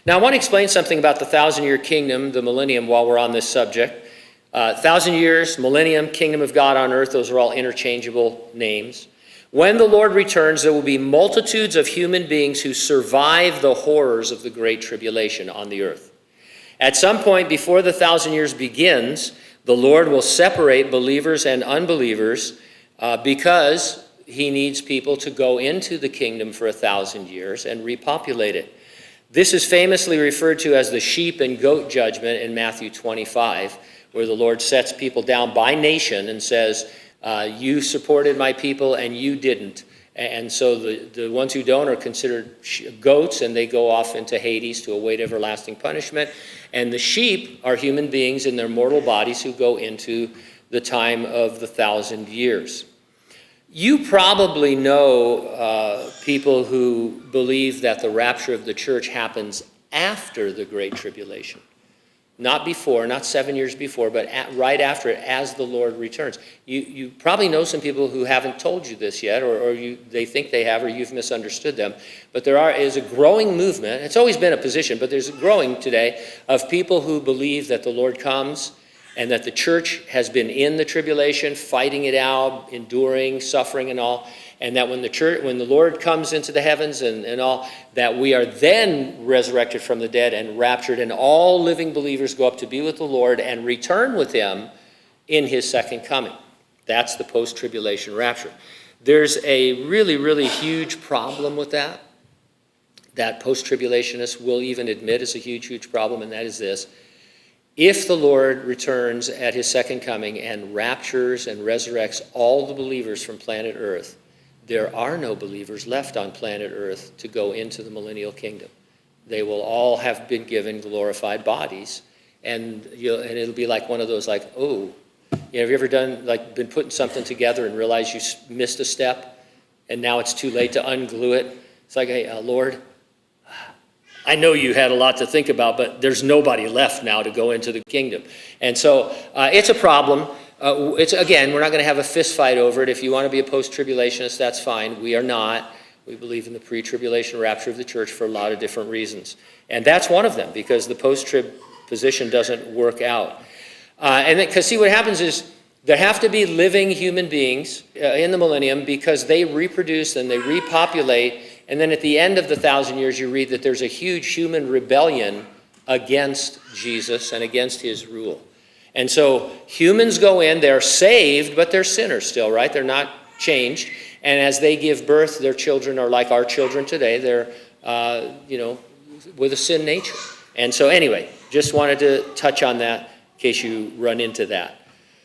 Now, I want to explain something about the 1,000-year kingdom, the millennium, while we're on this subject. 1,000 years, millennium, kingdom of God on earth, those are all interchangeable names. When the Lord returns, there will be multitudes of human beings who survive the horrors of the Great Tribulation on the earth. At some point before the 1,000 years begins, the Lord will separate believers and unbelievers because he needs people to go into the kingdom for 1,000 years and repopulate it. This is famously referred to as the sheep and goat judgment in Matthew 25, where the Lord sets people down by nation and says, you supported my people and you didn't. And so the ones who don't are considered goats, and they go off into Hades to await everlasting punishment. And the sheep are human beings in their mortal bodies who go into the time of the 1,000 years. You probably know people who believe that the rapture of the church happens after the Great Tribulation. Not before, not 7 years before, but right after it, as the Lord returns. You probably know some people who haven't told you this yet, or they think they have, or you've misunderstood them. But there is a growing movement. It's always been a position, but there's a growing today of people who believe that the Lord comes and that the church has been in the tribulation, fighting it out, enduring, suffering and all, and that when the Lord comes into the heavens and all, that we are then resurrected from the dead and raptured, and all living believers go up to be with the Lord and return with him in his second coming. That's the post-tribulation rapture. There's a really, really huge problem with that post-tribulationists will even admit is a huge, huge problem, and that is this. If the Lord returns at his second coming and raptures and resurrects all the believers from planet Earth, there are no believers left on planet Earth to go into the millennial kingdom. They will all have been given glorified bodies, and it'll be like one of those, like, oh, have you ever been putting something together and realized you missed a step, and now it's too late to unglue it? It's like, hey, Lord, I know you had a lot to think about, but there's nobody left now to go into the kingdom. And so it's a problem. Again, we're not going to have a fist fight over it. If you want to be a post-tribulationist, that's fine. We are not. We believe in the pre-tribulation rapture of the church for a lot of different reasons. And that's one of them, because the post-trib position doesn't work out. Because see, what happens is there have to be living human beings in the millennium, because they reproduce and they repopulate. And then at the end of the 1,000 years, you read that there's a huge human rebellion against Jesus and against his rule. And so humans go in, they're saved, but they're sinners still, right? They're not changed. And as they give birth, their children are like our children today. They're, with a sin nature. And so anyway, just wanted to touch on that in case you run into that.